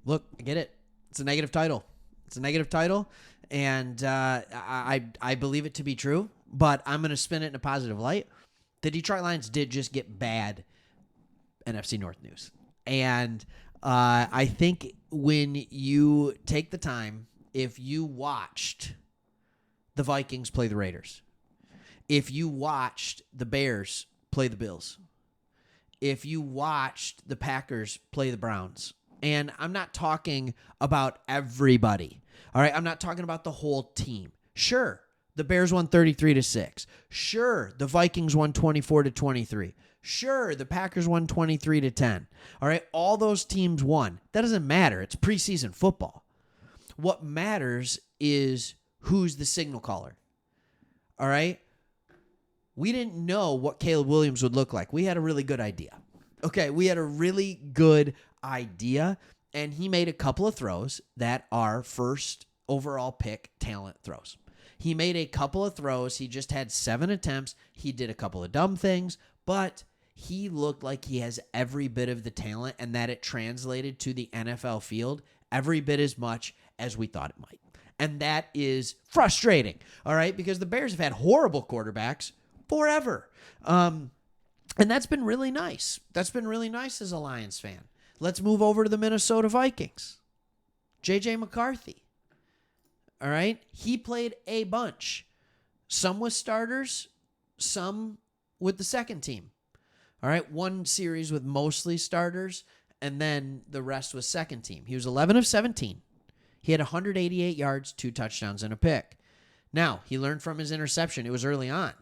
Look, I get it. It's a negative title. And I believe it to be true, but I'm going to spin it in a positive light. The Detroit Lions did just get bad NFC North news. And I think when you take the time, if you watched the Vikings play the Raiders, if you watched the Bears play the Bills, if you watched the Packers play the Browns, and I'm not talking about everybody, all right? I'm not talking about the whole team. Sure, the Bears won 33-6. Sure, the Vikings won 24-23. Sure, the Packers won 23-10. All right, all those teams won. That doesn't matter. It's preseason football. What matters is who's the signal caller. All right? We didn't know what Caleb Williams would look like. We had a really good idea. Okay, we had a really good idea, and he made a couple of throws that are first overall pick talent throws. He made a couple of throws. He just had 7 attempts. He did a couple of dumb things, but he looked like he has every bit of the talent and that it translated to the NFL field every bit as much as we thought it might. And that is frustrating, all right, because the Bears have had horrible quarterbacks forever. And that's been really nice. That's been really nice as a Lions fan. Let's move over to the Minnesota Vikings. J.J. McCarthy, all right? He played a bunch. Some with starters, some with the second team. All right, one series with mostly starters, and then the rest was second team. He was 11 of 17. He had 188 yards, 2 touchdowns, and a pick. Now, he learned from his interception. It was early on,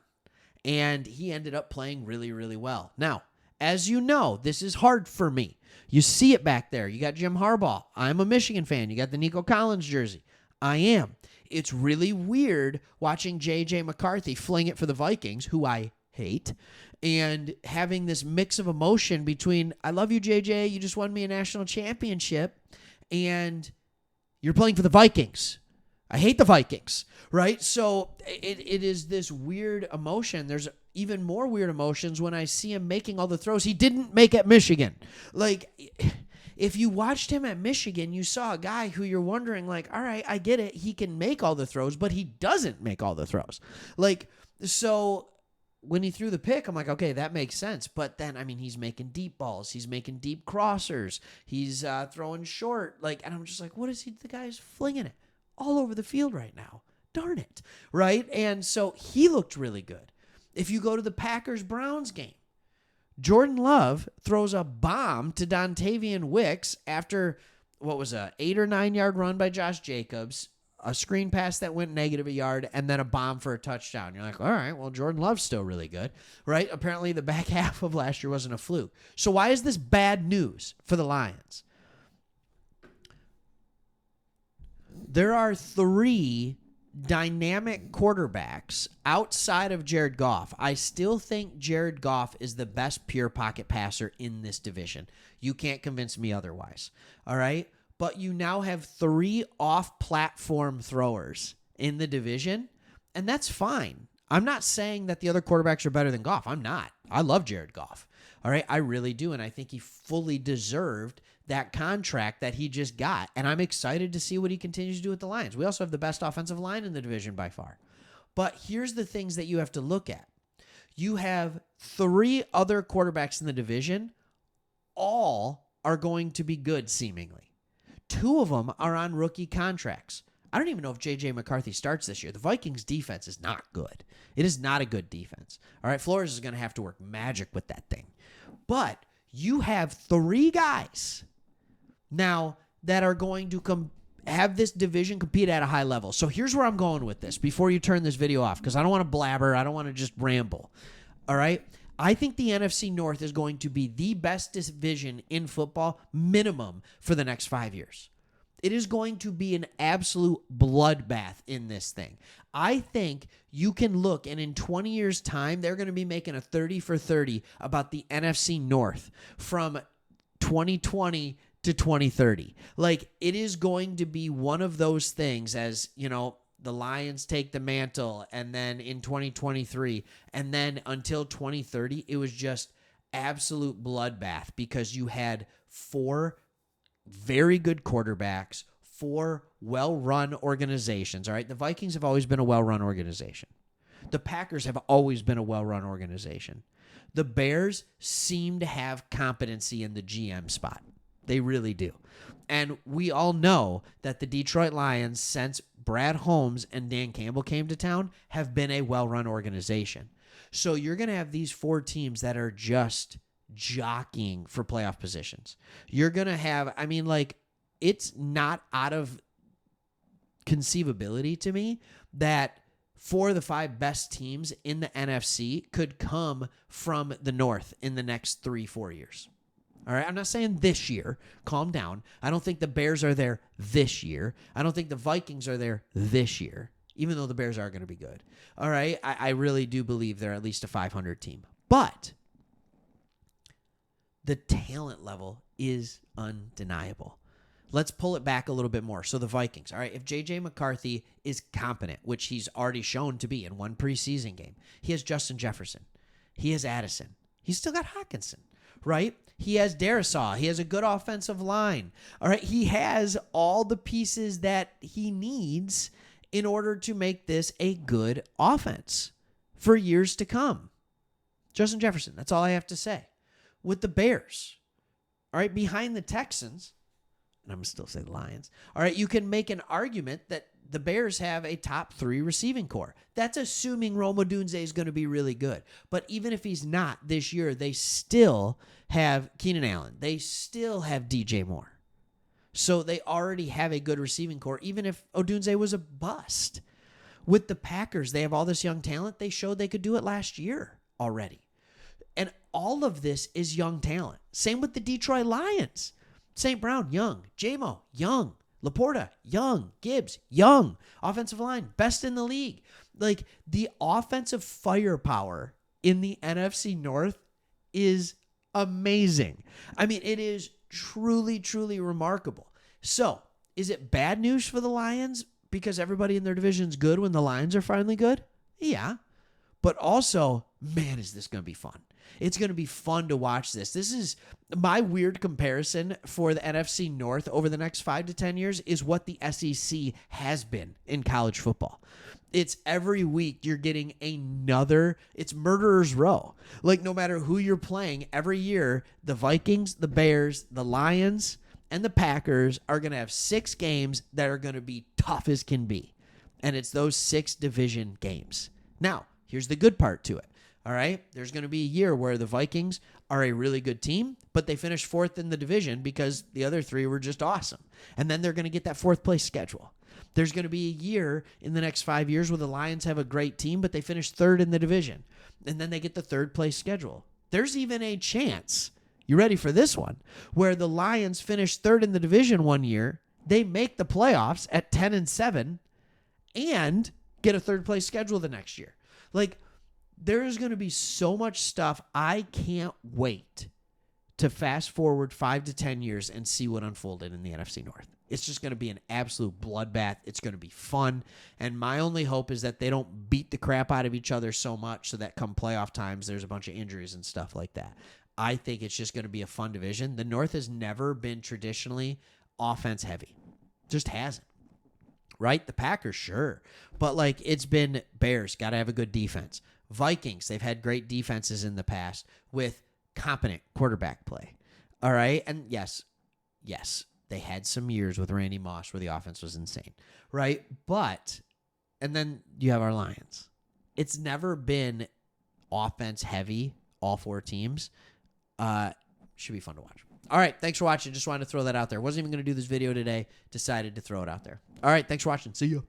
and he ended up playing really, really well. Now, as you know, this is hard for me. You see it back there. You got Jim Harbaugh. I'm a Michigan fan. You got the Nico Collins jersey. I am. It's really weird watching J.J. McCarthy fling it for the Vikings, who I hate, and having this mix of emotion between, I love you, JJ, you just won me a national championship, and you're playing for the Vikings. I hate the Vikings, right? So it is this weird emotion. There's even more weird emotions when I see him making all the throws he didn't make at Michigan. Like, if you watched him at Michigan, you saw a guy who you're wondering, like, all right, I get it. He can make all the throws, but he doesn't make all the throws. Like, so when he threw the pick, I'm like, okay, that makes sense. But then, I mean, he's making deep balls. He's making deep crossers. He's throwing short. Like, and I'm just like, what is he? The guy's flinging it all over the field right now. Darn it. Right? And so he looked really good. If you go to the Packers-Browns game, Jordan Love throws a bomb to Dontavian Wicks after, what was a 8 or 9 yard run by Josh Jacobs, a screen pass that went negative a yard, and then a bomb for a touchdown. You're like, all right, well, Jordan Love's still really good, right? Apparently the back half of last year wasn't a fluke. So why is this bad news for the Lions? There are 3 dynamic quarterbacks outside of Jared Goff. I still think Jared Goff is the best pure pocket passer in this division. You can't convince me otherwise, all right? But you now have 3 off-platform throwers in the division, and that's fine. I'm not saying that the other quarterbacks are better than Goff. I'm not. I love Jared Goff. All right, I really do, and I think he fully deserved that contract that he just got, and I'm excited to see what he continues to do with the Lions. We also have the best offensive line in the division by far. But here's the things that you have to look at. You have 3 other quarterbacks in the division. All are going to be good, seemingly. 2 of them are on rookie contracts. I don't even know if J.J. McCarthy starts this year. The Vikings' defense is not good. It is not a good defense. All right, Flores is going to have to work magic with that thing. But you have 3 guys now that are going to have this division compete at a high level. So here's where I'm going with this before you turn this video off, because I don't want to blabber. I don't want to just ramble. All right? I think the NFC North is going to be the best division in football minimum for the next 5 years. It is going to be an absolute bloodbath in this thing. I think you can look, and in 20 years' time, they're going to be making a 30 for 30 about the NFC North from 2020 to 2030. Like, it is going to be one of those things, as, you know, the Lions take the mantle, and then in 2023, and then until 2030, it was just absolute bloodbath because you had 4 very good quarterbacks, 4 well-run organizations. All right, the Vikings have always been a well-run organization. The Packers have always been a well-run organization. The Bears seem to have competency in the GM spot. They really do. And we all know that the Detroit Lions, since Brad Holmes and Dan Campbell came to town, have been a well-run organization. So you're going to have these 4 teams that are just jockeying for playoff positions. You're going to have, it's not out of conceivability to me that 4 of the 5 best teams in the NFC could come from the North in the next 3-4 years. All right, I'm not saying this year. Calm down. I don't think the Bears are there this year. I don't think the Vikings are there this year, even though the Bears are going to be good. All right, I really do believe they're at least a 500 team. But the talent level is undeniable. Let's pull it back a little bit more. So the Vikings, all right, if J.J. McCarthy is competent, which he's already shown to be in one preseason game, he has Justin Jefferson. He has Addison. He's still got Hawkinson, right? He has Darisaw. He has a good offensive line. All right, he has all the pieces that he needs in order to make this a good offense for years to come. Justin Jefferson, that's all I have to say. With the Bears, all right, behind the Texans, and I'm going to still say the Lions, all right, you can make an argument that the Bears have a top 3 receiving core. That's assuming Rome Odunze is going to be really good. But even if he's not this year, they still have Keenan Allen. They still have DJ Moore. So they already have a good receiving core, even if Odunze was a bust. With the Packers, they have all this young talent. They showed they could do it last year already. And all of this is young talent. Same with the Detroit Lions. St. Brown, young. J-Mo, young. Laporta, young. Gibbs, young. Offensive line, best in the league. Like, the offensive firepower in the NFC North is amazing. It is truly, truly remarkable. So, is it bad news for the Lions because everybody in their division is good when the Lions are finally good? Yeah. But also, man, is this going to be fun. It's going to be fun to watch this. This is my weird comparison for the NFC North over the next 5 to 10 years is what the SEC has been in college football. It's every week you're getting it's murderer's row. Like, no matter who you're playing, every year, the Vikings, the Bears, the Lions, and the Packers are going to have 6 games that are going to be tough as can be. And it's those 6 division games. Now, here's the good part to it. All right, there's going to be a year where the Vikings are a really good team, but they finish 4th in the division because the other 3 were just awesome. And then they're going to get that 4th place schedule. There's going to be a year in the next 5 years where the Lions have a great team, but they finish 3rd in the division. And then they get the 3rd place schedule. There's even a chance, you ready for this one, where the Lions finish 3rd in the division one year, they make the playoffs at 10-7, and get a 3rd place schedule the next year. Like, there is going to be so much stuff. I can't wait to fast forward 5 to 10 years and see what unfolded in the NFC North. It's just going to be an absolute bloodbath. It's going to be fun. And my only hope is that they don't beat the crap out of each other so much so that come playoff times, there's a bunch of injuries and stuff like that. I think it's just going to be a fun division. The North has never been traditionally offense heavy. Just hasn't. Right? The Packers, sure. But, it's been Bears, got to have a good defense. Vikings, they've had great defenses in the past with competent quarterback play. All right? And yes, they had some years with Randy Moss where the offense was insane. Right? But, and then you have our Lions. It's never been offense heavy, all 4 teams. Should be fun to watch. All right, thanks for watching. Just wanted to throw that out there. Wasn't even going to do this video today. Decided to throw it out there. All right, thanks for watching. See ya.